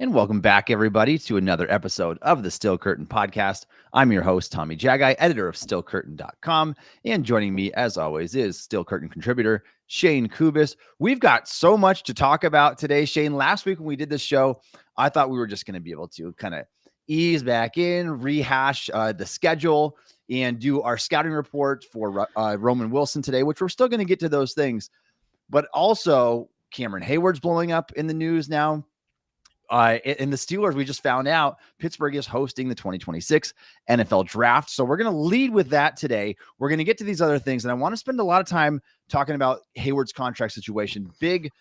And welcome back, everybody, to another episode of the Steel Curtain Podcast. I'm your host, Tommy Jaggi, editor of SteelCurtain.com. And joining me, as always, is Steel Curtain contributor Shayne Kubas. We've got so much to talk about today, Shayne. Last week when we did this show, I thought we were just going to be able to kind of ease back in, rehash the schedule, and do our scouting report for Roman Wilson today, which we're still going to get to those things. But also, Cameron Heyward's blowing up in the news now. In the Steelers, we just found out Pittsburgh is hosting the 2026 NFL draft. So we're going to lead with that today. We're going to get to these other things. And I want to spend a lot of time talking about Heyward's contract situation. Big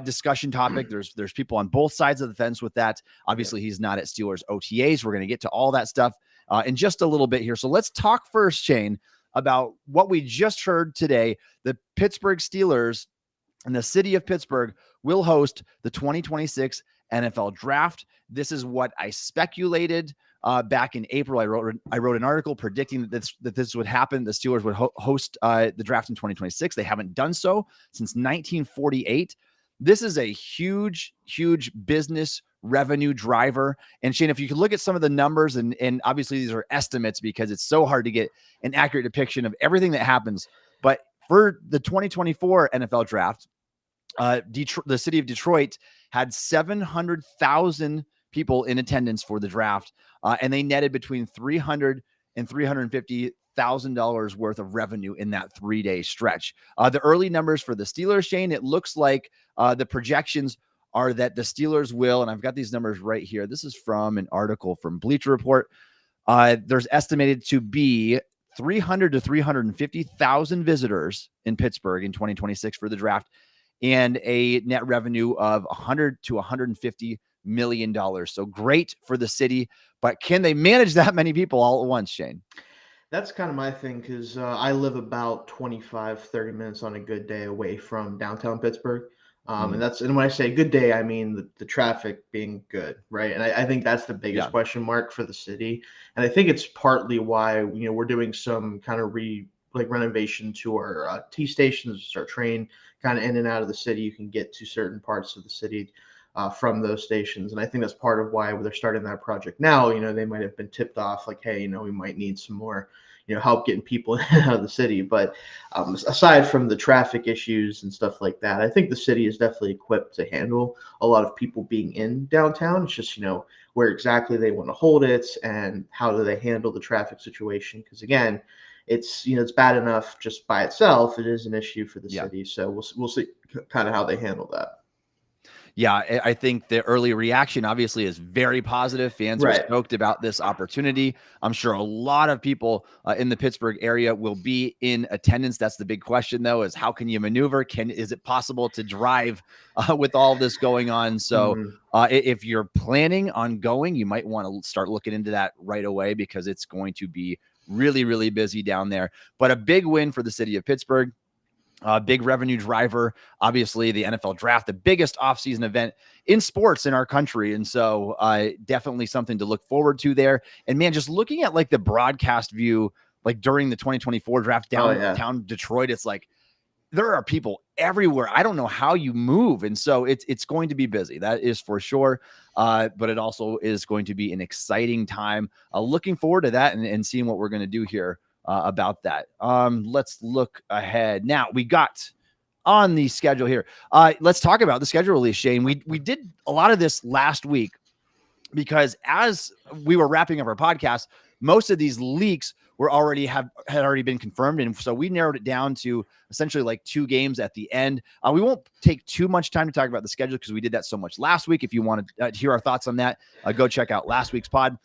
discussion topic. There's people on both sides of the fence with that. Obviously, he's not at Steelers OTAs. We're going to get to all that stuff in just a little bit here. So let's talk first, Shayne, about what we just heard today. The Pittsburgh Steelers and the city of Pittsburgh will host the 2026 NFL draft. This is what I speculated back in April. I wrote an article predicting that this would happen. The Steelers would host the draft in 2026. They haven't done so since 1948. This is a huge, huge business revenue driver. And Shayne, if you could look at some of the numbers, and obviously these are estimates because it's so hard to get an accurate depiction of everything that happens. But for the 2024 NFL draft, the city of Detroit had 700,000 people in attendance for the draft, and they netted between $300,000 and $350,000 worth of revenue in that 3-day stretch. The early numbers for the Steelers, Shayne, it looks like the projections are that the Steelers will, and I've got these numbers right here. This is from an article from Bleacher Report. There's estimated to be 300 to 350,000 visitors in Pittsburgh in 2026 for the draft, and a net revenue of $100 to $150 million. So great for the city, but can they manage that many people all at once, Shayne? That's kind of my thing because I live about 30 minutes on a good day away from downtown Pittsburgh. And when I say good day, I mean the traffic being good, right? And I think that's the biggest question mark for the city. And I think it's partly why, we're doing some kind of renovation to our T stations, our train kind of in and out of the city. You can get to certain parts of the city from those stations. And I think that's part of why they're starting that project now. They might have been tipped off like, hey, we might need some more, help getting people out of the city. But aside from the traffic issues and stuff like that, I think the city is definitely equipped to handle a lot of people being in downtown. It's just, where exactly they want to hold it and how do they handle the traffic situation. Because again, it's bad enough just by itself. It is an issue for the city. So we'll see kind of how they handle that. Yeah, I think the early reaction obviously is very positive. Fans are stoked about this opportunity. I'm sure a lot of people in the Pittsburgh area will be in attendance. That's the big question, though, is how can you maneuver? Is it possible to drive with all this going on? So if you're planning on going, you might want to start looking into that right away because it's going to be really, really busy down there. But a big win for the city of Pittsburgh. Big revenue driver, obviously the NFL draft, the biggest offseason event in sports in our country. And so definitely something to look forward to there. And man, just looking at like the broadcast view, like during the 2024 draft downtown Detroit, it's like there are people everywhere. I don't know how you move. And so it's going to be busy. That is for sure. But it also is going to be an exciting time. Looking forward to that and seeing what we're going to do here about that. Let's look ahead. Now we got on the schedule here. Let's talk about the schedule release, Shayne. We did a lot of this last week because as we were wrapping up our podcast, most of these leaks were had already been confirmed. And so we narrowed it down to essentially like 2 games at the end. We won't take too much time to talk about the schedule because we did that so much last week. If you want to hear our thoughts on that, go check out last week's pod.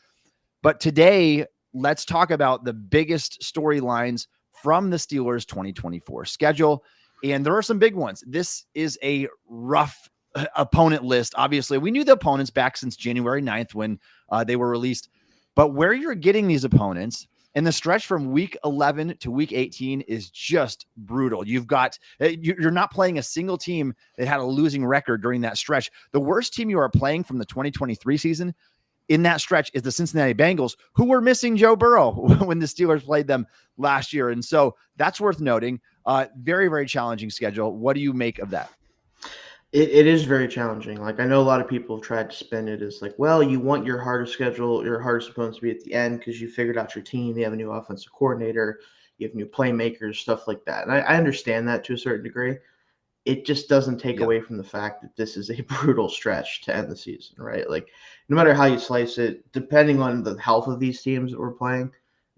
But today, let's talk about the biggest storylines from the Steelers 2024 schedule. And there are some big ones. This is a rough opponent list. Obviously, we knew the opponents back since January 9th when they were released. But where you're getting these opponents and the stretch from week 11 to week 18 is just brutal. You've got, you're not playing a single team that had a losing record during that stretch. The worst team you are playing from the 2023 season in that stretch is the Cincinnati Bengals, who were missing Joe Burrow when the Steelers played them last year. And so that's worth noting. Very, very challenging schedule. What do you make of that? It is very challenging. Like, I know a lot of people have tried to spin it as like, well, you want your hardest schedule, your hardest opponents to be at the end because you figured out your team, you have a new offensive coordinator, you have new playmakers, stuff like that. And I understand that to a certain degree. It just doesn't take Yeah. away from the fact that this is a brutal stretch to end the season, right? Like, no matter how you slice it, depending on the health of these teams that we're playing,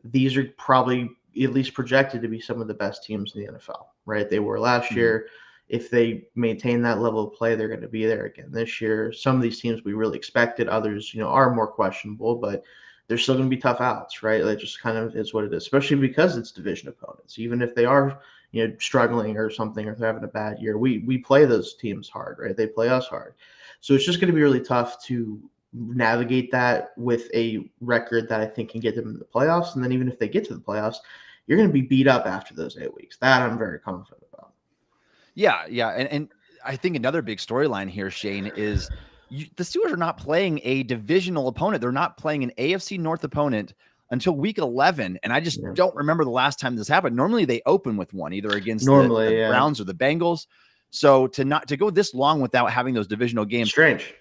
these are probably at least projected to be some of the best teams in the NFL, right? They were last Mhm. year. If they maintain that level of play, they're going to be there again this year. Some of these teams we really expected, others, are more questionable, but they're still going to be tough outs, right? That just kind of is what it is, especially because it's division opponents. Even if they are, struggling or something, or they're having a bad year, we play those teams hard, right? They play us hard. So it's just going to be really tough to navigate that with a record that I think can get them in the playoffs. And then even if they get to the playoffs, you're going to be beat up after those 8 weeks. That I'm very confident about. Yeah, yeah, and I think another big storyline here, Shayne, is the Steelers are not playing a divisional opponent. They're not playing an AFC North opponent until week 11, and I just Yeah. don't remember the last time this happened. Normally, they open with one, either against Normally, the yeah. Browns or the Bengals. So to go this long without having those divisional games, Strange.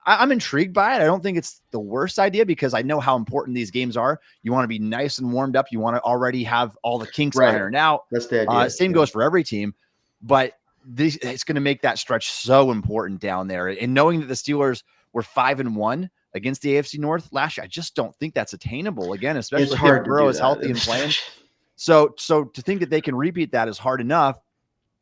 I'm intrigued by it. I don't think it's the worst idea because I know how important these games are. You want to be nice and warmed up. You want to already have all the kinks Right. ironed out. That's the idea. Same goes for every team, but it's going to make that stretch so important down there. And knowing that the Steelers were 5-1 against the AFC North last year, I just don't think that's attainable again, especially It's hard if to Burrow do is that. healthy and playing. So to think that they can repeat that is hard enough.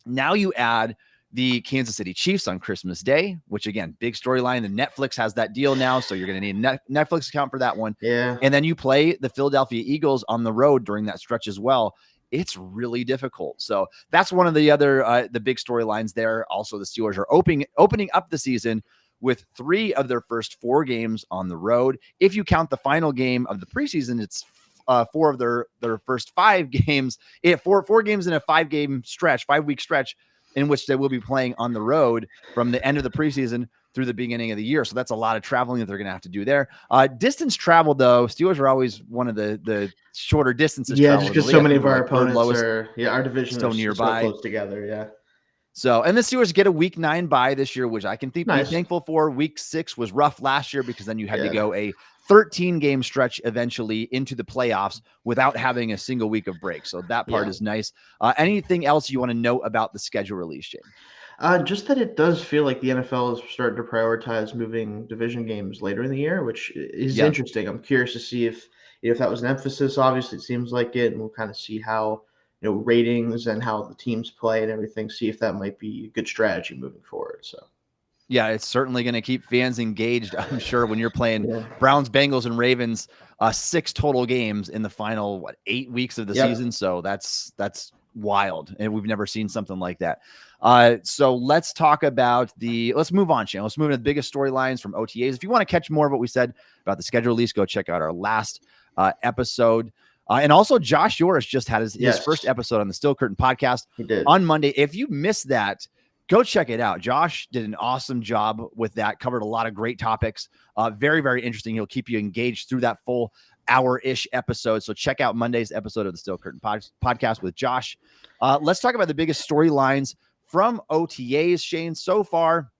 Now you add the Kansas City Chiefs on Christmas Day, which again, big storyline. The Netflix has that deal now, so you're going to need a Netflix account for that one. Yeah. And then you play the Philadelphia Eagles on the road during that stretch as well. It's really difficult. So that's one of the other the big storylines there. Also, the Steelers are opening up the season with 3 of their first 4 games on the road. If you count the final game of the preseason, it's 4 of their first 5 games. Four games in a 5-week stretch in which they will be playing on the road from the end of the preseason through the beginning of the year. So that's a lot of traveling that they're going to have to do there. Distance travel, though, Steelers are always one of the shorter distances. Yeah, just because so many of our opponents lowest, are, our division so is nearby. so close together. Yeah. So, and the Steelers get a week 9 bye this year, which I can be Nice. thankful for. Week 6 was rough last year because then you had to Yeah. go a 13-game stretch eventually into the playoffs without having a single week of break. So that part is nice. Anything else you want to note about the schedule release, Shayne? Just that it does feel like the NFL is starting to prioritize moving division games later in the year, which is interesting. I'm curious to see if that was an emphasis. Obviously, it seems like it, and we'll kind of see how ratings and how the teams play and everything. See if that might be a good strategy moving forward. So. Yeah, it's certainly going to keep fans engaged, I'm sure, when you're playing Browns, Bengals, and Ravens, 6 total games in the final 8 weeks of the season. So that's wild, and we've never seen something like that. So let's talk about let's move on, Shayne. Let's move into the biggest storylines from OTAs. If you want to catch more of what we said about the schedule release, go check out our last episode. And also, Josh Yoris just had his first episode on the Still Curtain podcast on Monday. If you missed that, go check it out. Josh did an awesome job with that, covered a lot of great topics. Very, very interesting. He'll keep you engaged through that full hour-ish episode. So check out Monday's episode of the Still Curtain podcast with Josh. Let's talk about the biggest storylines from OTAs, Shayne, so far.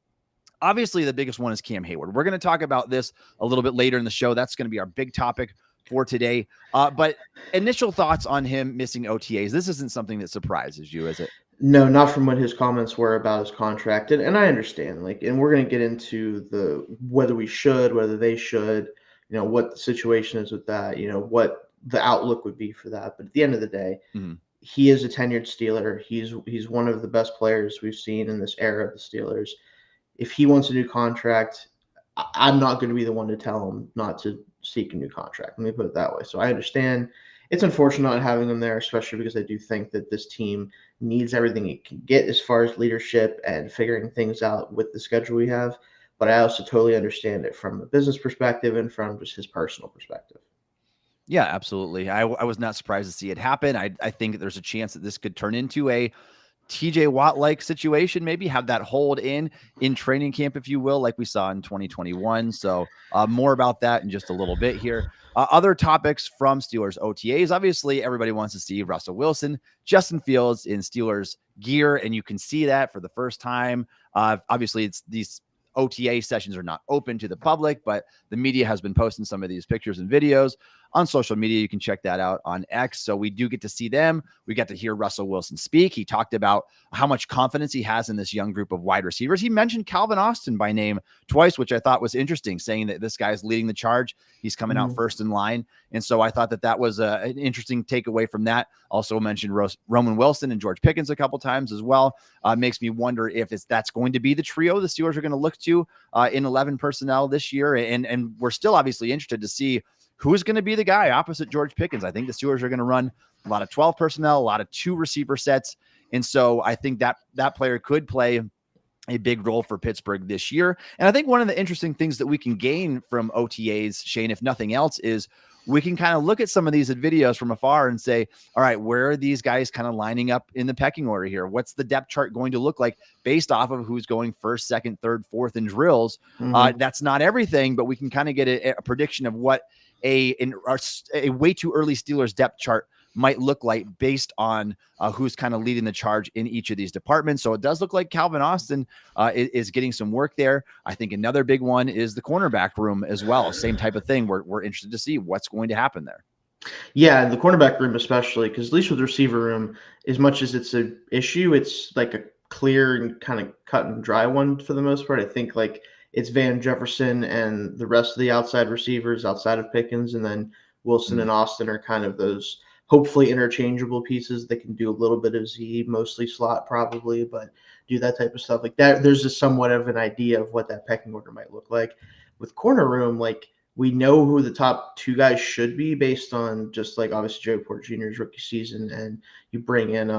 Obviously, the biggest one is Cam Heyward. We're going to talk about this a little bit later in the show. That's going to be our big topic for today. But initial thoughts on him missing OTAs. This isn't something that surprises you, is it? No, not from what his comments were about his contract. And I understand, and we're going to get into whether we should, whether they should, what the situation is with that, what the outlook would be for that. But at the end of the day, he is a tenured Steeler. He's one of the best players we've seen in this era of the Steelers. If he wants a new contract, I'm not going to be the one to tell him not to seek a new contract. Let me put it that way. So I understand it's unfortunate not having him there, especially because I do think that this team needs everything it can get as far as leadership and figuring things out with the schedule we have. But I also totally understand it from a business perspective and from just his personal perspective. Yeah, absolutely. I was not surprised to see it happen. I think there's a chance that this could turn into a TJ Watt like situation, maybe have that hold in training camp, if you will, like we saw in 2021. So more about that in just a little bit here. Other topics from Steelers OTAs. Obviously, everybody wants to see Russell Wilson, Justin Fields in Steelers gear, and you can see that for the first time. Obviously, it's these OTA sessions are not open to the public, but the media has been posting some of these pictures and videos on social media. You can check that out on X. So we do get to see them. We got to hear Russell Wilson speak. He talked about how much confidence he has in this young group of wide receivers. He mentioned Calvin Austin by name twice, which I thought was interesting, saying that this guy's leading the charge. He's coming out first in line. And so I thought that was an interesting takeaway from that. Also mentioned Roman Wilson and George Pickens a couple times as well. Makes me wonder if that's going to be the trio the Steelers are going to look to in 11 personnel this year. And we're still obviously interested to see who's going to be the guy opposite George Pickens. I think the Steelers are going to run a lot of 12 personnel, a lot of 2 receiver sets. And so I think that player could play a big role for Pittsburgh this year. And I think one of the interesting things that we can gain from OTAs, Shayne, if nothing else, is we can kind of look at some of these videos from afar and say, all right, where are these guys kind of lining up in the pecking order here? What's the depth chart going to look like based off of who's going first, second, third, fourth in drills? That's not everything, but we can kind of get a prediction of what a way too early Steelers depth chart might look like based on who's kind of leading the charge in each of these departments. So it does look like Calvin Austin is getting some work there. I think another big one is the cornerback room as well. Same type of thing. We're interested to see what's going to happen there. Yeah, the cornerback room especially, because at least with the receiver room, as much as it's an issue, it's like a clear and kind of cut and dry one for the most part. I think like it's Van Jefferson and the rest of the outside receivers outside of Pickens, and then Wilson and Austin are kind of those hopefully interchangeable pieces that can do a little bit of Z, mostly slot probably, but do that type of stuff like that. There's just somewhat of an idea of what that pecking order might look like. With corner room, like we know who the top 2 guys should be based on just like obviously Joey Porter Jr.'s rookie season, and you bring in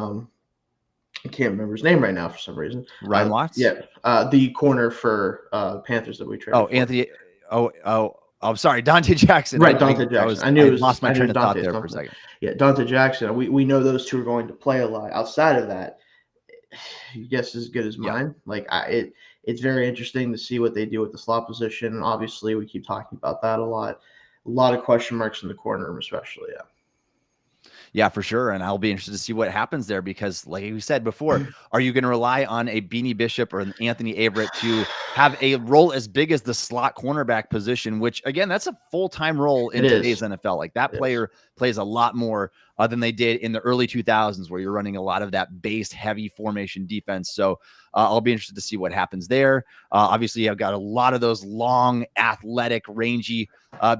I can't remember his name right now for some reason. Ryan Watts? Yeah, the corner for Panthers that we traded. Oh, Anthony. I'm sorry, Dante Jackson. Right, Dante Jackson. I lost my train of thought there for a second. Yeah, Dante Jackson. We know those 2 are going to play a lot. Outside of that, your guess is as good as mine. Like it's very interesting to see what they do with the slot position. And obviously, we keep talking about that a lot. A lot of question marks in the corner room, especially. Yeah. Yeah, for sure. And I'll be interested to see what happens there because, like you said before, are you going to rely on a Beanie Bishop or an Anthony Averett to have a role as big as the slot cornerback position, which, again, that's a full-time role in today's NFL. Like that player plays a lot more than they did in the early 2000s where you're running a lot of that base heavy formation defense. So I'll be interested to see what happens there. Obviously, I've got a lot of those long, athletic, rangy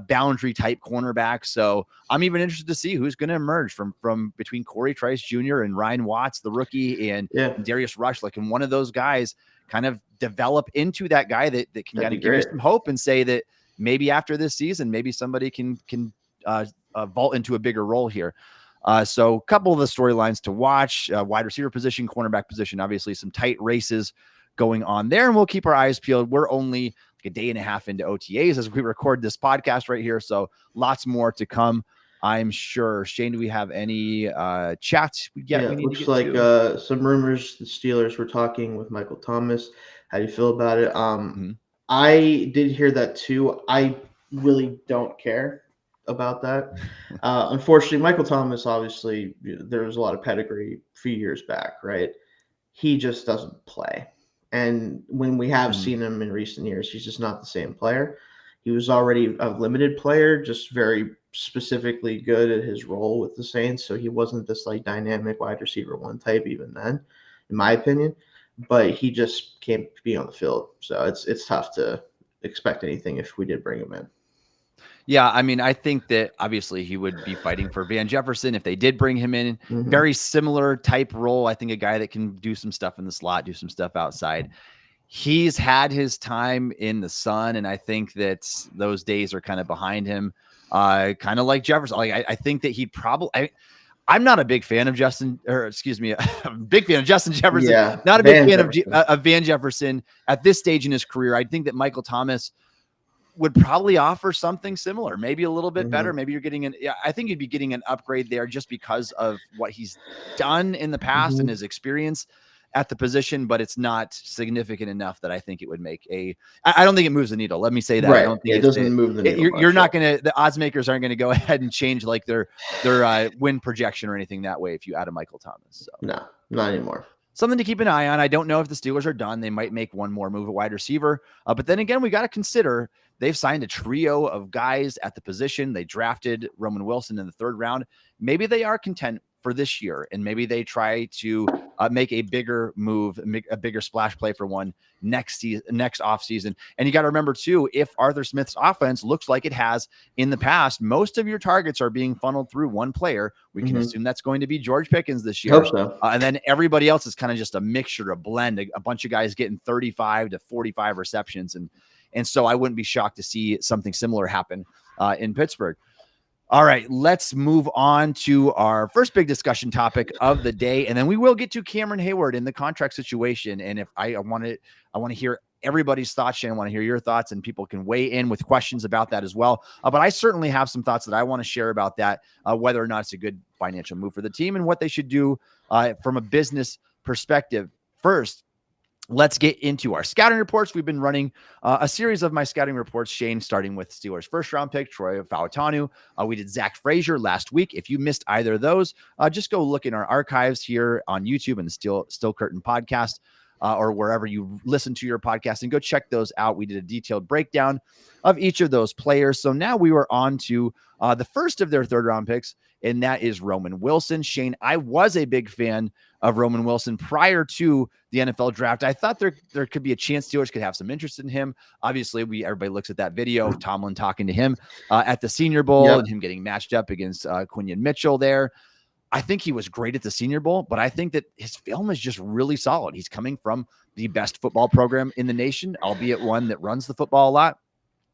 boundary type cornerbacks. So I'm even interested to see who's going to emerge from between Corey Trice Jr. and Ryan Watts, the rookie, and Darius Rush. Like, can one of those guys kind of develop into that guy that can kind of give you some hope and say that maybe after this season, maybe somebody can vault into a bigger role here. So a couple of the storylines to watch, wide receiver position, cornerback position, obviously some tight races going on there, and we'll keep our eyes peeled. We're only like a day and a half into OTAs as we record this podcast right here. So lots more to come, I'm sure. Shayne, do we have any chats? Looks like some rumors the Steelers were talking with Michael Thomas. How do you feel about it? I did hear that too. I really don't care about that. Unfortunately, Michael Thomas, obviously, there was a lot of pedigree a few years back, right? He just doesn't play. And when we have seen him in recent years, he's just not the same player. He was already a limited player, just very specifically good at his role with the Saints. So he wasn't this like dynamic wide receiver 1 type even then, in my opinion. But he just can't be on the field. So it's tough to expect anything if we did bring him in. Yeah, I mean, I think that obviously he would be fighting for Van Jefferson if they did bring him in. Very similar type role. I think a guy that can do some stuff in the slot, do some stuff outside. He's had his time in the sun, and I think that those days are kind of behind him. Kind of like Jefferson. Like I think that he'd probably. I'm not a big fan of I'm a big fan of Justin Jefferson. Yeah, not a big fan of Van Jefferson at this stage in his career. I think that Michael Thomas would probably offer something similar, maybe a little bit better. Maybe you're getting I think you'd be getting an upgrade there just because of what he's done in the past and his experience. at the position, but it's not significant enough that I think it would make I don't think it moves the needle. Let me say that. Right. I don't think it doesn't move the needle. You're not going to, the odds makers aren't going to go ahead and change like their win projection or anything that way if you add a Michael Thomas. So. No, not anymore. Something to keep an eye on. I don't know if the Steelers are done. They might make one more move at wide receiver. But then again, we got to consider they've signed a trio of guys at the position. They drafted Roman Wilson in the 3rd round. Maybe they are content for this year, and maybe they try to make a bigger move, make a bigger splash play for one next off season. And you got to remember too, if Arthur Smith's offense looks like it has in the past, most of your targets are being funneled through one player. We can assume that's going to be George Pickens this year. Hope so. And then everybody else is kind of just a mixture, a blend, a bunch of guys getting 35 to 45 receptions. And so I wouldn't be shocked to see something similar happen in Pittsburgh. All right, let's move on to our first big discussion topic of the day, and then we will get to Cameron Heyward in the contract situation. And if I want to hear everybody's thoughts, Shane, I want to hear your thoughts, and people can weigh in with questions about that as well. But I certainly have some thoughts that I want to share about that, whether or not it's a good financial move for the team and what they should do from a business perspective. First, let's get into our scouting reports. We've been running a series of my scouting reports, Shane, starting with Steelers first round pick, Troy Fautanu. We did Zach Frazier last week. If you missed either of those, just go look in our archives here on YouTube and the Still Curtain podcast or wherever you listen to your podcast and go check those out. We did a detailed breakdown of each of those players. So now we were on to the first of their 3rd round picks, and that is Roman Wilson. Shane, I was a big fan of Roman Wilson prior to the NFL draft. I thought there could be a chance Steelers could have some interest in him. Obviously, everybody looks at that video of Tomlin talking to him at the Senior Bowl and him getting matched up against Quinion Mitchell there. I think he was great at the Senior Bowl, but I think that his film is just really solid. He's coming from the best football program in the nation, albeit one that runs the football a lot.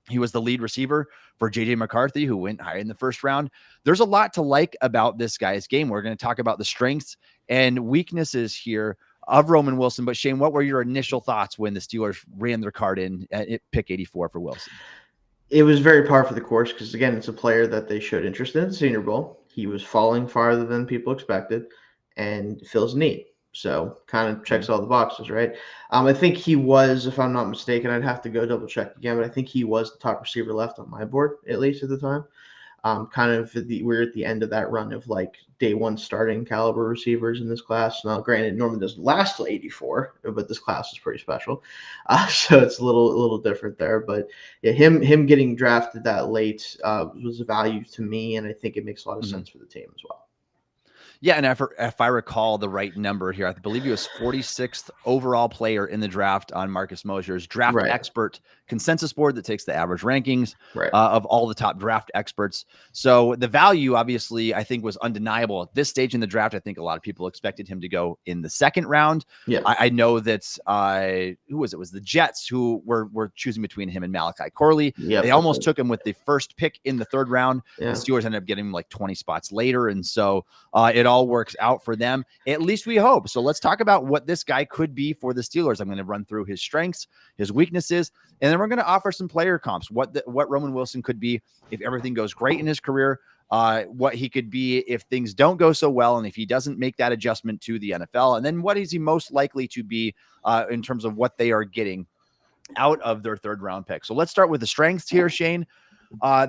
He was the lead receiver for J.J. McCarthy, who went high in the 1st round. There's a lot to like about this guy's game. We're going to talk about the strengths and weaknesses here of Roman Wilson. But Shane, what were your initial thoughts when the Steelers ran their card in at pick 84 for Wilson? It was very par for the course because, again, it's a player that they showed interest in the Senior Bowl. He was falling farther than people expected and fills a need. So kind of checks all the boxes, right? I think he was, if I'm not mistaken, I'd have to go double check again, but I think he was the top receiver left on my board, at least at the time. We're at the end of that run of like day one starting caliber receivers in this class. Now, granted, normally doesn't last till 84, but this class is pretty special. So it's a little different there. But yeah, him getting drafted that late was a value to me, and I think it makes a lot of sense for the team as well. Yeah, and if I recall the right number here, I believe he was 46th overall player in the draft on Marcus Mosier's draft expert consensus board that takes the average rankings of all the top draft experts. So the value, obviously, I think was undeniable at this stage in the draft. I think a lot of people expected him to go in the 2nd round. Yeah, I know that who was it? It was the Jets who were choosing between him and Malachi Corley. Yep, they almost took him with the 1st pick in the 3rd round. Yeah. The Steelers ended up getting him like 20 spots later, and so it all works out for them. At least we hope. So let's talk about what this guy could be for the Steelers. I'm going to run through his strengths, his weaknesses, and then we're going to offer some player comps. What Roman Wilson could be if everything goes great in his career, what he could be if things don't go so well, and if he doesn't make that adjustment to the NFL, and then what is he most likely to be in terms of what they are getting out of their 3rd round pick. So let's start with the strengths here, Shane.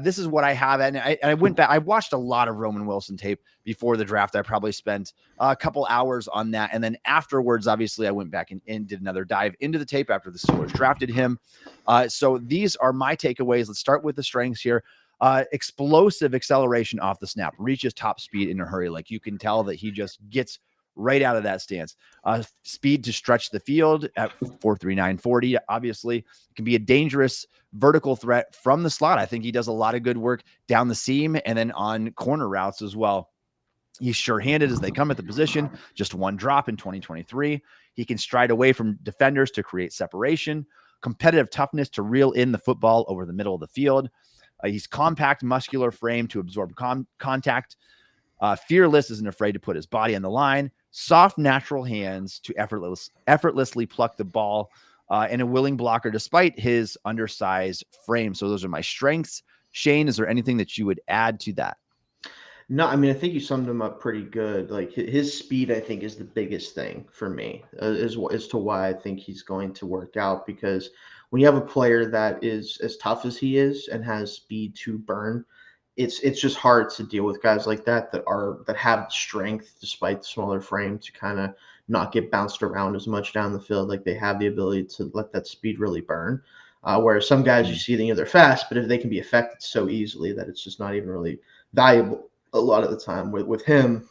This is what I have. And I went back. I watched a lot of Roman Wilson tape before the draft. I probably spent a couple hours on that. And then afterwards, obviously, I went back and did another dive into the tape after the Steelers drafted him. So these are my takeaways. Let's start with the strengths here. Explosive acceleration off the snap, reaches top speed in a hurry. Like you can tell that he just gets right out of that stance. Speed to stretch the field at 4.3940. Obviously, it can be a dangerous vertical threat from the slot. I think he does a lot of good work down the seam and then on corner routes as well. He's sure-handed as they come at the position. Just one drop in 2023. He can stride away from defenders to create separation. Competitive toughness to reel in the football over the middle of the field. He's compact, muscular frame to absorb contact. Fearless, isn't afraid to put his body on the line. Soft, natural hands to effortlessly pluck the ball, and a willing blocker despite his undersized frame. So those are my strengths. Shane, is there anything that you would add to that? No, I mean, I think you summed him up pretty good. Like his speed, I think, is the biggest thing for me, as to why I think he's going to work out. Because when you have a player that is as tough as he is and has speed to burn, it's just hard to deal with guys like that have strength despite the smaller frame to kind of not get bounced around as much down the field. Like they have the ability to let that speed really burn. Whereas some guys you Mm. see, they're fast, but if they can be affected so easily that it's just not even really valuable a lot of the time. With him,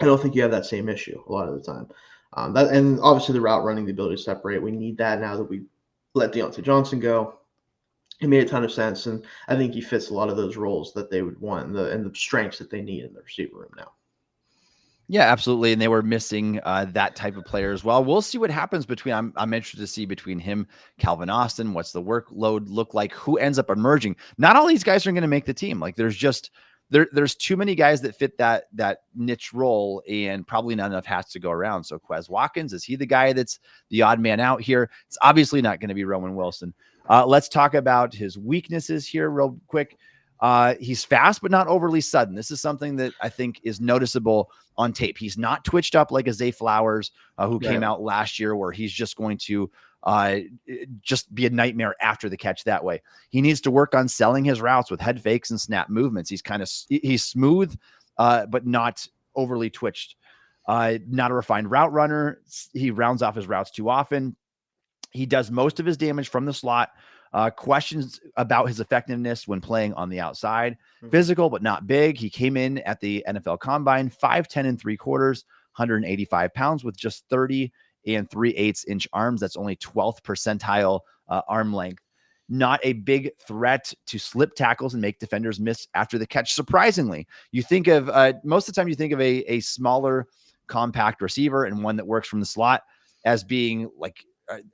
I don't think you have that same issue a lot of the time. And obviously the route running, the ability to separate, we need that now that we let Deontay Johnson go. It made a ton of sense, and I think he fits a lot of those roles that they would want and the strengths that they need in the receiver room now. Yeah, absolutely. And they were missing that type of player as well. We'll see what happens between, I'm interested to see between him, Calvin Austin, what's the workload look like, who ends up emerging. Not all these guys are going to make the team. Like there's too many guys that fit that niche role, and probably not enough hats to go around. So Quez Watkins, is he the guy that's the odd man out here? It's obviously not going to be Roman Wilson. Let's talk about his weaknesses here real quick. He's fast, but not overly sudden. This is something that I think is noticeable on tape. He's not twitched up like a Zay Flowers, who came out last year, where he's just going to just be a nightmare after the catch that way. He needs to work on selling his routes with head fakes and snap movements. He's smooth, but not overly twitched. Not a refined route runner. He rounds off his routes too often. He does most of his damage from the slot. Questions about his effectiveness when playing on the outside. Physical, but not big. He came in at the NFL Combine, 5'10 and 3/4, 185 pounds with just 30 and 3/8 inch arms. That's only 12th percentile arm length. Not a big threat to slip tackles and make defenders miss after the catch. Surprisingly, you think of most of the time you think of a smaller, compact receiver and one that works from the slot as being like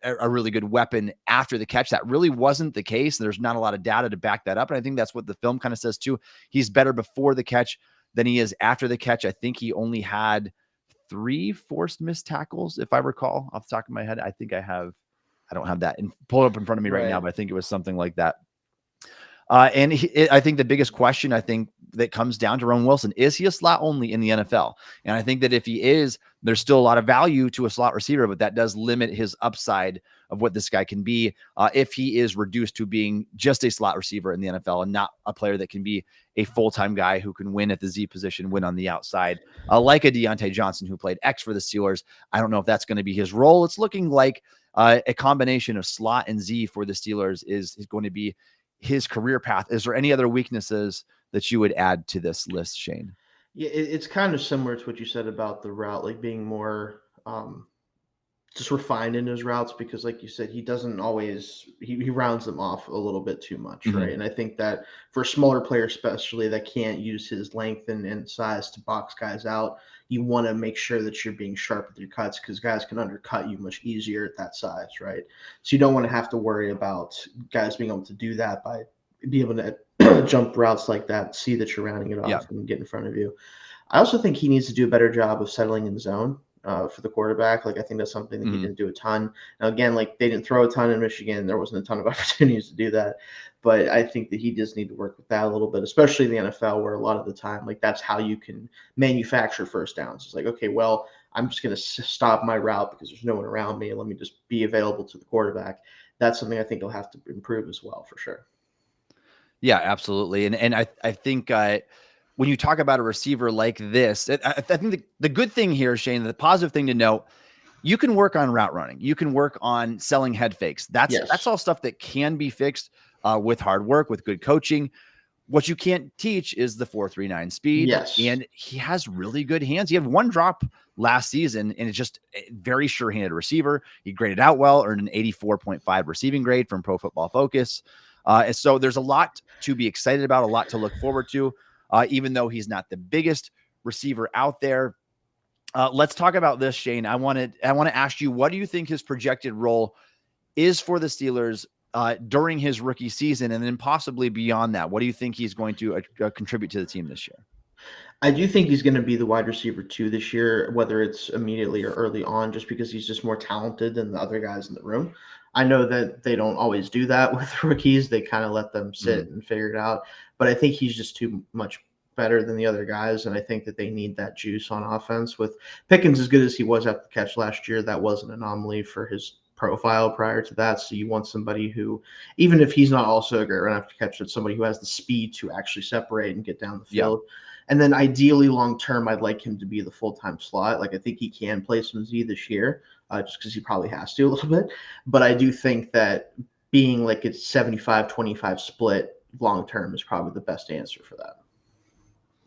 a really good weapon after the catch. That really wasn't the case. There's not a lot of data to back that up. And I think that's what the film kind of says too. He's better before the catch than he is after the catch. I think he only had 3 forced missed tackles, if I recall off the top of my head. I don't have that pulled up in front of me right now, but I think it was something like that. And I think the biggest question that comes down to Roman Wilson, is he a slot only in the NFL? And I think that if he is, there's still a lot of value to a slot receiver, but that does limit his upside of what this guy can be if he is reduced to being just a slot receiver in the NFL and not a player that can be a full-time guy who can win at the Z position, win on the outside, like a Deontay Johnson who played X for the Steelers. I don't know if that's going to be his role. It's looking like a combination of slot and Z for the Steelers is going to be his career path. Is there any other weaknesses that you would add to this list, Shayne? Yeah, it's kind of similar to what you said about the route, like being more just refined in his routes, because like you said, he doesn't always, he rounds them off a little bit too much, right? And I think that for a smaller player, especially that can't use his length and size to box guys out, you want to make sure that you're being sharp with your cuts, because guys can undercut you much easier at that size, right? So you don't want to have to worry about guys being able to do that by being able to jump routes like that, see that you're rounding it off and get in front of you. I also think he needs to do a better job of settling in the zone for the quarterback. Like, I think that's something that he didn't do a ton. Now, again, like, they didn't throw a ton in Michigan. There wasn't a ton of opportunities to do that. But I think that he does need to work with that a little bit, especially in the NFL, where a lot of the time, like, that's how you can manufacture first downs. It's like, okay, well, I'm just going to stop my route because there's no one around me, and let me just be available to the quarterback. That's something I think he'll have to improve as well, for sure. Yeah, absolutely. And I think when you talk about a receiver like this, I think the good thing here, Shayne, the positive thing to note, you can work on route running. You can work on selling head fakes. That's all stuff that can be fixed with hard work, with good coaching. What you can't teach is the 4.39 speed. Yes. And he has really good hands. He had one drop last season, and it's just a very sure-handed receiver. He graded out well, earned an 84.5 receiving grade from Pro Football Focus. And so there's a lot to be excited about, a lot to look forward to, even though he's not the biggest receiver out there. Let's talk about this, Shayne. I want to ask you, what do you think his projected role is for the Steelers during his rookie season, and then possibly beyond that? What do you think he's going to contribute to the team this year? I do think he's going to be the wide receiver 2 this year, whether it's immediately or early on, just because he's just more talented than the other guys in the room. I know that they don't always do that with rookies. They kind of let them sit and figure it out. But I think he's just too much better than the other guys, and I think that they need that juice on offense. With Pickens as good as he was at the catch last year, that was an anomaly for his profile prior to that. So you want somebody who, even if he's not also a great run after catch, it's somebody who has the speed to actually separate and get down the field. And then ideally long term, I'd like him to be the full-time slot. Like I think he can play some Z this year, just because he probably has to a little bit. But I do think that being like it's 75-25 split long term is probably the best answer for that.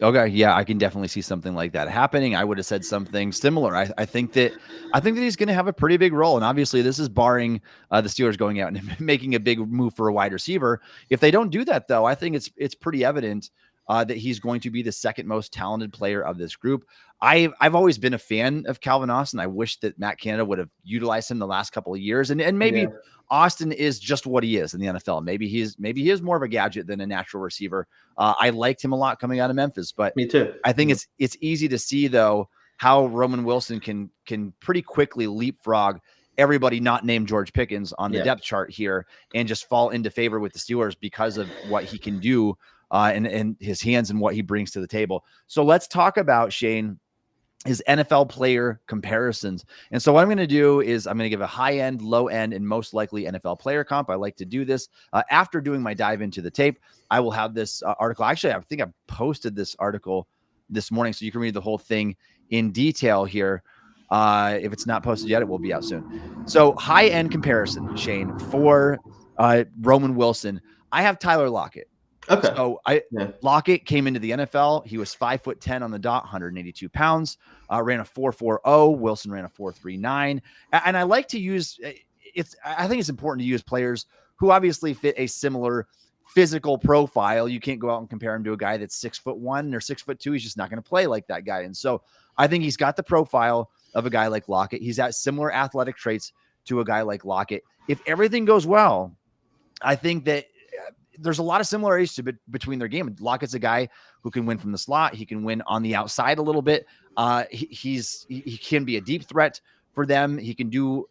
Okay, yeah, I can definitely see something like that happening. I would have said something similar. I think that he's going to have a pretty big role, and obviously, this is barring the Steelers going out and making a big move for a wide receiver. If they don't do that, though, I think it's pretty evident that he's going to be the second most talented player of this group. I've always been a fan of Calvin Austin. I wish that Matt Canada would have utilized him the last couple of years, and maybe Austin is just what he is in the NFL. Maybe he is more of a gadget than a natural receiver. I liked him a lot coming out of Memphis, but me too. I think it's easy to see though how Roman Wilson can pretty quickly leapfrog everybody not named George Pickens on the depth chart here and just fall into favor with the Steelers because of what he can do and his hands and what he brings to the table. So let's talk about, Shayne, his NFL player comparisons. And so what I'm going to do is I'm going to give a high end, low end, and most likely NFL player comp. I like to do this after doing my dive into the tape. I will have this article. Actually, I think I posted this article this morning, so you can read the whole thing in detail here. If it's not posted yet, it will be out soon. So high end comparison, Shayne, for Roman Wilson. I have Tyler Lockett. Okay. So Lockett came into the NFL. He was 5'10" on the dot, 182 pounds, ran a 4.40. Wilson ran a 4.39. And I like to use I think it's important to use players who obviously fit a similar physical profile. You can't go out and compare him to a guy that's 6'1" or 6'2". He's just not going to play like that guy. And so I think he's got the profile of a guy like Lockett. He's got similar athletic traits to a guy like Lockett. If everything goes well, I think that there's a lot of similarities between their game. Lockett's a guy who can win from the slot. He can win on the outside a little bit. He can be a deep threat for them. He can do,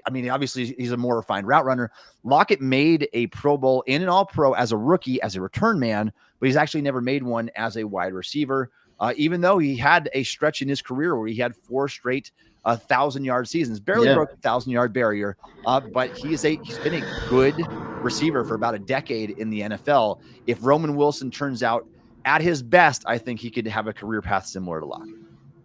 obviously he's a more refined route runner. Lockett made a Pro Bowl and an All-Pro as a rookie, as a return man, but he's actually never made one as a wide receiver. Even though he had a stretch in his career where he had 4 straight 1,000-yard seasons, barely broke the 1,000-yard barrier. But he's been a good receiver for about a decade in the NFL. If Roman Wilson turns out at his best, I think he could have a career path similar to Lockett.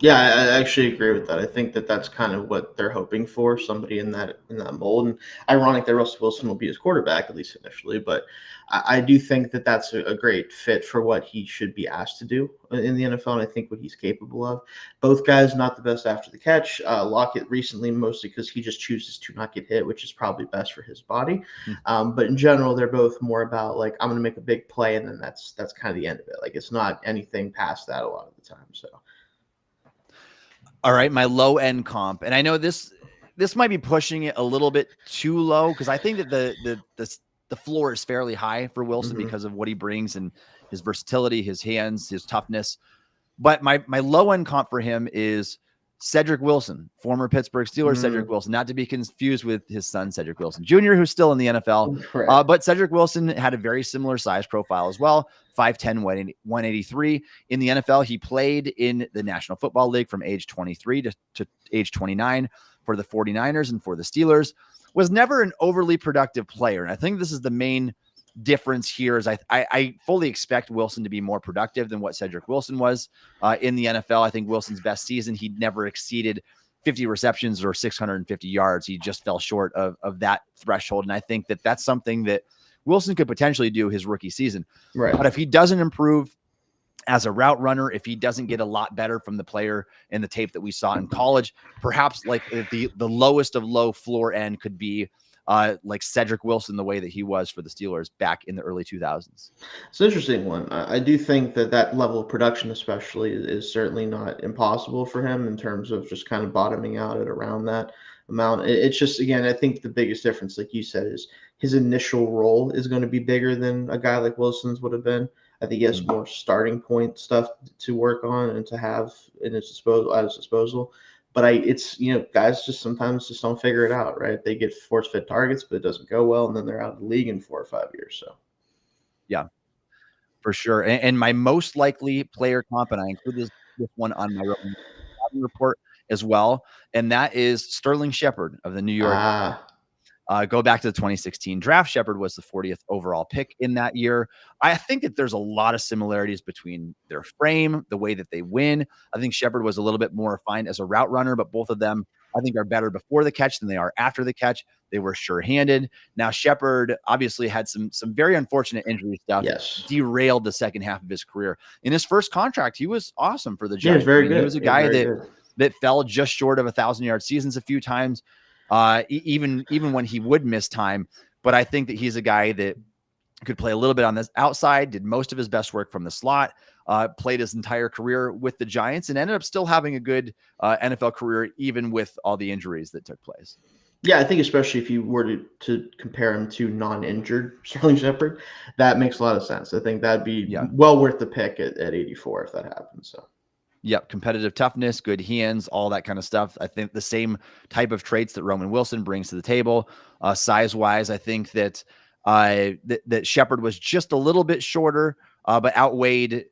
Yeah, I actually agree with that. I think that that's kind of what they're hoping for, somebody in that mold. And ironic that Russell Wilson will be his quarterback, at least initially. But I do think that that's a great fit for what he should be asked to do in the NFL, and I think what he's capable of. Both guys not the best after the catch. Lockett recently, mostly because he just chooses to not get hit, which is probably best for his body. But in general, they're both more about like, I'm going to make a big play, and then that's kind of the end of it. Like it's not anything past that a lot of the time. So. All right, my low end comp, and I know this might be pushing it a little bit too low because I think that the floor is fairly high for Wilson because of what he brings and his versatility, his hands, his toughness. But my low end comp for him is Cedric Wilson, former Pittsburgh Steelers Cedric Wilson, not to be confused with his son Cedric Wilson Jr., who's still in the NFL. But Cedric Wilson had a very similar size profile as well, 5'10", 183. In the NFL, he played in the National Football League from age 23 to age 29 for the 49ers and for the Steelers. Was never an overly productive player. And I think this is the main difference here is I fully expect Wilson to be more productive than what Cedric Wilson was in the NFL. I think Wilson's best season, he never exceeded 50 receptions or 650 yards. He just fell short of that threshold. And I think that that's something that Wilson could potentially do his rookie season. Right. But if he doesn't improve as a route runner, if he doesn't get a lot better from the player in the tape that we saw in college, perhaps like the lowest of low floor end could be like Cedric Wilson, the way that he was for the Steelers back in the early 2000s. It's an interesting one. I do think that level of production especially is certainly not impossible for him in terms of just kind of bottoming out at around that amount. It's just, again, I think the biggest difference, like you said, is his initial role is going to be bigger than a guy like Wilson's would have been. I think he has more starting point stuff to work on and to have at his disposal. But it's, guys just sometimes just don't figure it out, right? They get force-fed targets, but it doesn't go well, and then they're out of the league in 4 or 5 years. So, yeah. for sure. And my most likely player comp, and I include this one on my report as well, and that is Sterling Shepard of the New York. Go back to the 2016 draft. Shepard was the 40th overall pick in that year. I think that there's a lot of similarities between their frame, the way that they win. I think Shepard was a little bit more refined as a route runner, but both of them, I think, are better before the catch than they are after the catch. They were sure-handed. Now, Shepard obviously had some very unfortunate injury stuff. Yes. Derailed the second half of his career. In his first contract, he was awesome for the Giants. He was very good. He was a guy that fell just short of 1,000-yard seasons a few times. Even when he would miss time. But I think that he's a guy that could play a little bit on this outside, did most of his best work from the slot, played his entire career with the Giants, and ended up still having a good NFL career, even with all the injuries that took place. Yeah, I think especially if you were to compare him to non-injured Sterling Shepard, that makes a lot of sense. I think that'd be well worth the pick at 84 if that happens. So. Yep. Competitive toughness, good hands, all that kind of stuff. I think the same type of traits that Roman Wilson brings to the table. Size-wise, I think that that Shepard was just a little bit shorter, but outweighed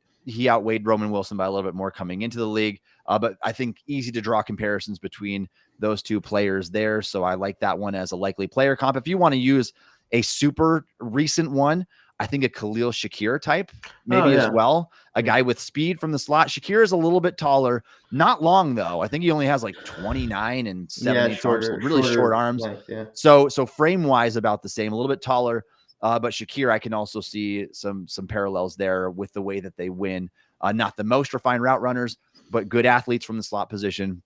Roman Wilson by a little bit more coming into the league. But I think easy to draw comparisons between those two players there. So I like that one as a likely player comp. If you want to use a super recent one, I think a Khalil Shakir type maybe as well. A guy with speed from the slot. Shakir is a little bit taller, not long though. I think he only has like 29 and 70 arms, really short arms. So frame wise about the same, a little bit taller. But Shakir, I can also see some parallels there with the way that they win. Not the most refined route runners, but good athletes from the slot position.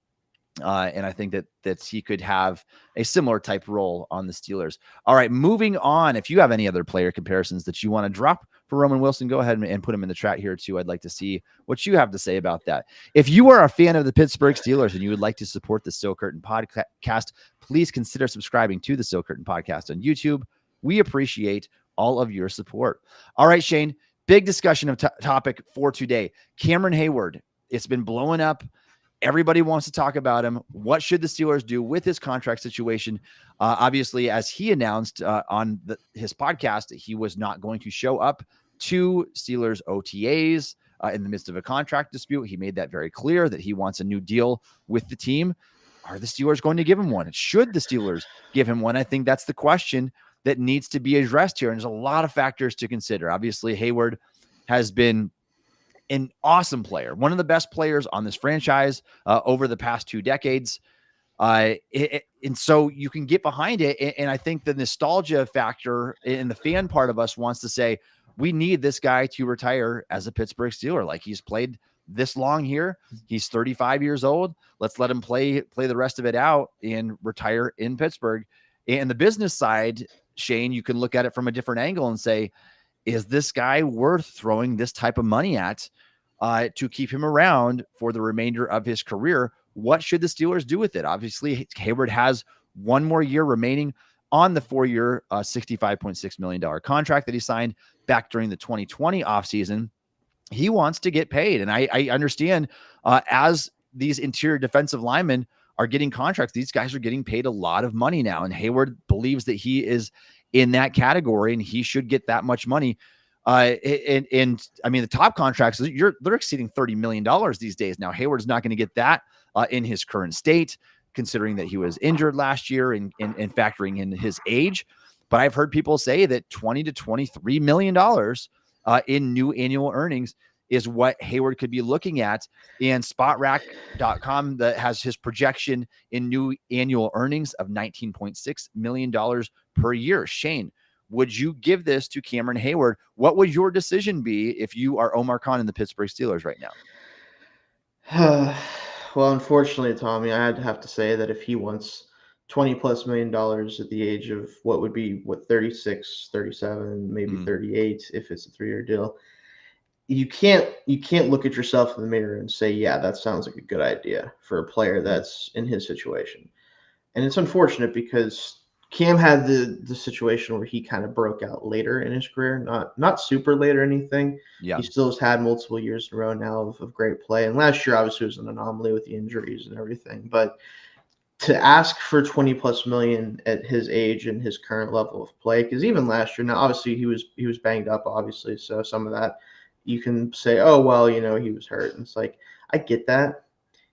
And I think that he could have a similar type role on the Steelers. All right, moving on. If you have any other player comparisons that you want to drop for Roman Wilson, go ahead and put them in the chat here too. I'd like to see what you have to say about that. If you are a fan of the Pittsburgh Steelers and you would like to support the Steel Curtain podcast, please consider subscribing to the Steel Curtain podcast on YouTube. We appreciate all of your support. All right, Shayne, big discussion of topic for today. Cameron Heyward. It's been blowing up. Everybody wants to talk about him. What should the Steelers do with his contract situation? Obviously, as he announced on his podcast, that he was not going to show up to Steelers OTAs in the midst of a contract dispute. He made that very clear that he wants a new deal with the team. Are the Steelers going to give him one? Should the Steelers give him one? I think that's the question that needs to be addressed here. And there's a lot of factors to consider. Obviously, Heyward has been an awesome player, one of the best players on this franchise over the past 2 decades. And so you can get behind it. And I think the nostalgia factor in the fan part of us wants to say, we need this guy to retire as a Pittsburgh Steeler. Like, he's played this long here. He's 35 years old. Let's let him play the rest of it out and retire in Pittsburgh. And the business side, Shayne, you can look at it from a different angle and say, is this guy worth throwing this type of money at to keep him around for the remainder of his career? What should the Steelers do with it? Obviously, Heyward has one more year remaining on the 4-year, $65.6 million contract that he signed back during the 2020 offseason. He wants to get paid. And I understand as these interior defensive linemen are getting contracts, these guys are getting paid a lot of money now. And Heyward believes that he is in that category and he should get that much money. And I mean, the top contracts, they're exceeding $30 million these days. Now, Heyward's not going to get that in his current state, considering that he was injured last year and factoring in his age. But I've heard people say that $20 to $23 million in new annual earnings is what Heyward could be looking at. And spotrac.com that has his projection in new annual earnings of $19.6 million per year. Shayne, would you give this to Cameron Heyward? What would your decision be if you are Omar Khan and the Pittsburgh Steelers right now? Well, unfortunately, Tommy, I'd have to say that if he wants $20+ million at the age of what would be 36, 37, maybe 38, if it's a 3-year deal, you can't look at yourself in the mirror and say, yeah, that sounds like a good idea for a player that's in his situation. And it's unfortunate because Cam had the situation where he kind of broke out later in his career, not super late or anything. Yeah. He still has had multiple years in a row now of great play. And last year, obviously, was an anomaly with the injuries and everything. But to ask for 20 plus million at his age and his current level of play, because even last year, now obviously he was banged up, obviously, so some of that you can say, oh well, he was hurt, and it's like, I get that.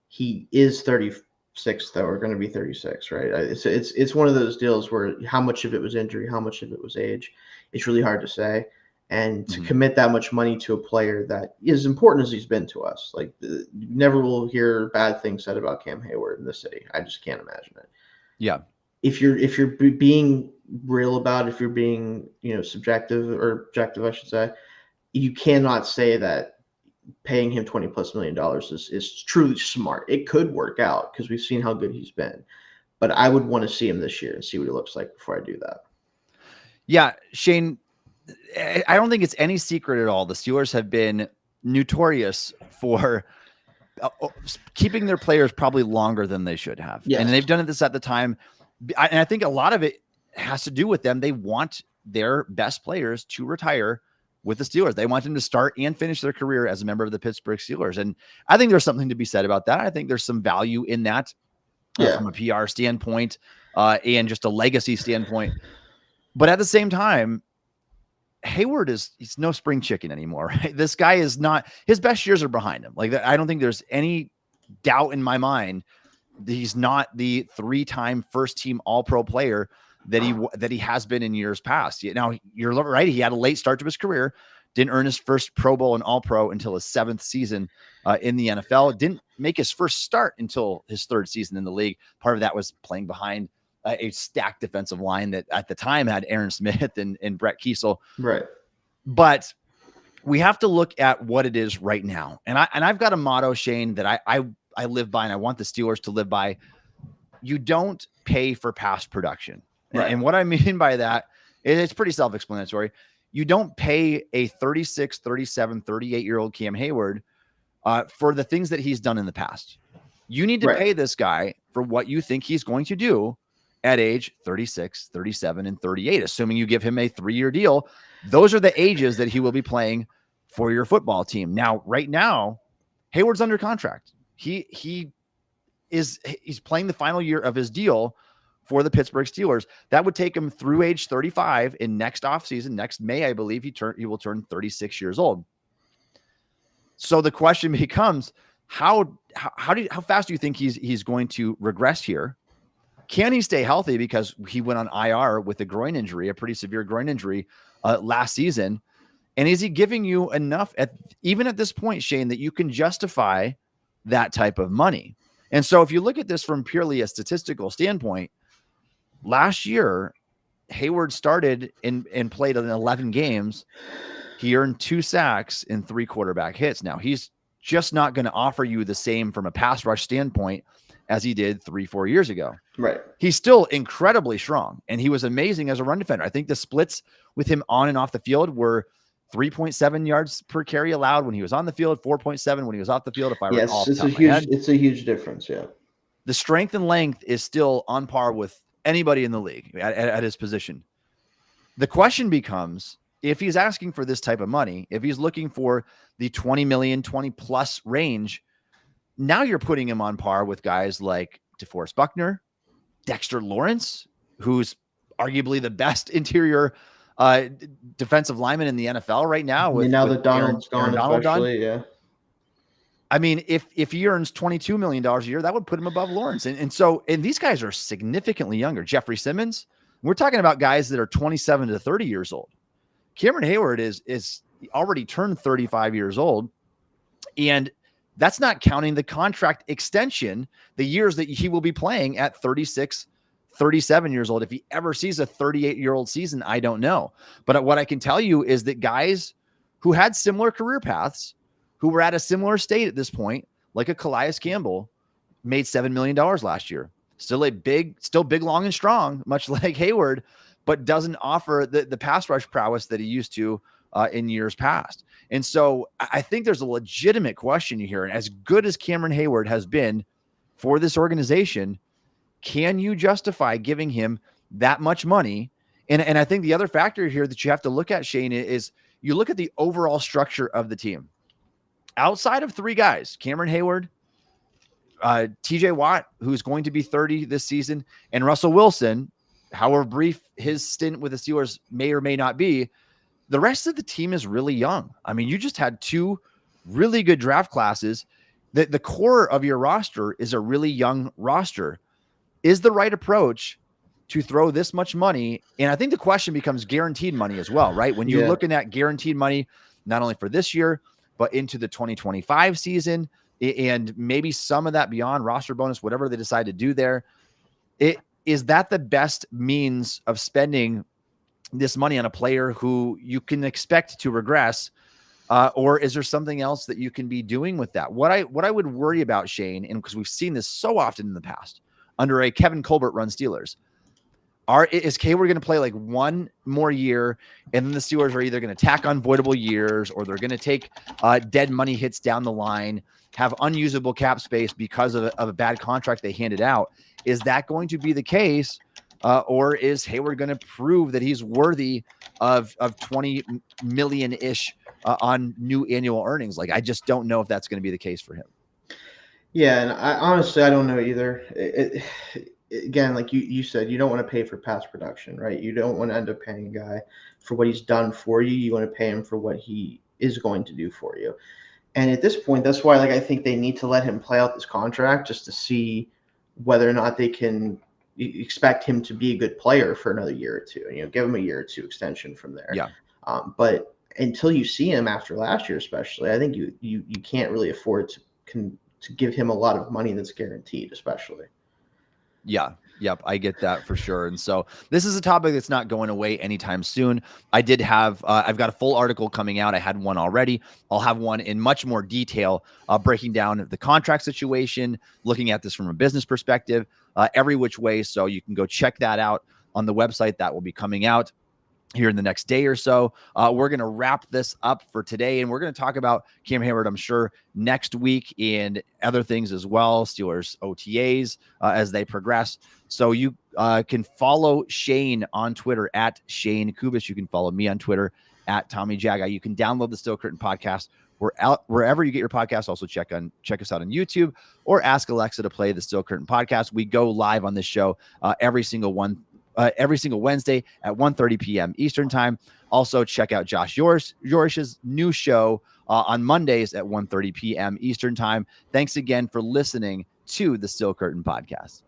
He is 36 though, or going to be 36, right? It's one of those deals where how much of it was injury, how much of it was age, it's really hard to say. And to commit that much money to a player that is important as he's been to us, like you never will hear bad things said about Cam Heyward in the city. I just can't imagine it. Yeah. If you're being real about it, if you're being subjective or objective, I should say, you cannot say that paying him $20+ million is truly smart. It could work out because we've seen how good he's been, but I would want to see him this year and see what he looks like before I do that. Yeah, Shayne, I don't think it's any secret at all. The Steelers have been notorious for keeping their players probably longer than they should have. Yes. And they've done this at the time. And I think a lot of it has to do with them. They want their best players to retire with the Steelers. They want them to start and finish their career as a member of the Pittsburgh Steelers. And I think there's something to be said about that. I think there's some value in that from a PR standpoint and just a legacy standpoint. But at the same time, Heyward he's no spring chicken anymore, right? This guy is not, his best years are behind him. Like, I don't think there's any doubt in my mind that he's not the 3-time first team All-Pro player that he has been in years past. Now, you're right. He had a late start to his career, didn't earn his first Pro Bowl and All-Pro until his 7th season in the NFL. Didn't make his first start until his 3rd season in the league. Part of that was playing behind a stacked defensive line that at the time had Aaron Smith and Brett Kiesel. Right. But we have to look at what it is right now. And I've got a motto, Shayne, that I live by, and I want the Steelers to live by. You don't pay for past production. Right. And what I mean by that, it's pretty self-explanatory. You don't pay a 36, 37, 38-year-old Cam Heyward for the things that he's done in the past. You need to pay this guy for what you think he's going to do at age 36, 37, and 38, assuming you give him a 3-year deal. Those are the ages that he will be playing for your football team. Now, right now, Heyward's under contract. He's playing the final year of his deal for the Pittsburgh Steelers. That would take him through age 35 in next offseason. Next May, I believe he will turn 36 years old. So the question becomes, how fast do you think he's going to regress here? Can he stay healthy? Because he went on IR with a groin injury, a pretty severe groin injury last season. And is he giving you enough even at this point, Shayne, that you can justify that type of money? And so if you look at this from purely a statistical standpoint, last year, Heyward started and played in 11 games. He earned 2 sacks and 3 quarterback hits. Now, he's just not going to offer you the same from a pass rush standpoint as he did 3-4 years ago. Right. He's still incredibly strong, and he was amazing as a run defender. I think the splits with him on and off the field were 3.7 yards per carry allowed when he was on the field, 4.7 when he was off the field. If I recall, it's a huge difference. Yeah. The strength and length is still on par with anybody in the league at his position. The question becomes, if he's asking for this type of money, if he's looking for the 20 million, 20 plus range, now you're putting him on par with guys like DeForest Buckner, Dexter Lawrence, who's arguably the best interior defensive lineman in the NFL right now. That Donald's gone, especially, yeah. I mean, if he earns $22 million a year, that would put him above Lawrence. And these guys are significantly younger. Jeffrey Simmons, we're talking about guys that are 27 to 30 years old. Cameron Heyward is already turned 35 years old. And that's not counting the contract extension, the years that he will be playing at 36, 37 years old. If he ever sees a 38-year-old season, I don't know. But what I can tell you is that guys who had similar career paths, who were at a similar state at this point, like a Calais Campbell, made $7 million last year. Still big, long and strong, much like Heyward, but doesn't offer the pass rush prowess that he used to in years past. And so I think there's a legitimate question here. And as good as Cameron Heyward has been for this organization, can you justify giving him that much money? And I think the other factor here that you have to look at, Shayne, is you look at the overall structure of the team. Outside of 3 guys, Cameron Heyward, TJ Watt, who's going to be 30 this season, and Russell Wilson, however brief his stint with the Steelers may or may not be, the rest of the team is really young. I mean, you just had 2 really good draft classes. The core of your roster is a really young roster. Is the right approach to throw this much money? And I think the question becomes guaranteed money as well, right? When you're looking at guaranteed money, not only for this year, but into the 2025 season, and maybe some of that beyond, roster bonus, whatever they decide to do there. Is that the best means of spending this money on a player who you can expect to regress? Or is there something else that you can be doing with that? What I would worry about, Shayne, and because we've seen this so often in the past under a Kevin Colbert run Steelers, is Heyward going to play like one more year, and then the Steelers are either going to tack on voidable years, or they're going to take dead money hits down the line, have unusable cap space because of a bad contract they handed out? Is that going to be the case? Or is Heyward going to prove that he's worthy of 20 million-ish on new annual earnings? Like, I just don't know if that's going to be the case for him. Yeah, and honestly, I don't know either. Again, like you said, you don't want to pay for past production, right? You don't want to end up paying a guy for what he's done for you. You want to pay him for what he is going to do for you. And at this point, that's why, like, I think they need to let him play out this contract just to see whether or not they can expect him to be a good player for another year or two. Give him a year or two extension from there. Yeah. But until you see him after last year, especially, I think you can't really afford to give him a lot of money that's guaranteed, especially. Yeah. Yep. I get that for sure. And so this is a topic that's not going away anytime soon. I did have, I've got a full article coming out. I had one already. I'll have one in much more detail, breaking down the contract situation, looking at this from a business perspective, every which way. So you can go check that out on the website. That will be coming out here in the next day or so. We're going to wrap this up for today, and we're going to talk about Cam Heyward, I'm sure, next week, and other things as well, Steelers OTAs as they progress. So you can follow Shayne on Twitter at Shayne Kubas. You can follow me on Twitter at Tommy Jaggi. You can download the Steel Curtain podcast wherever you get your podcast. Also check us out on YouTube, or ask Alexa to play the Steel Curtain podcast. We go live on this show every single Wednesday at 1:30 p.m. Eastern time. Also, check out Josh Yorish's new show on Mondays at 1:30 p.m. Eastern time. Thanks again for listening to the Steel Curtain podcast.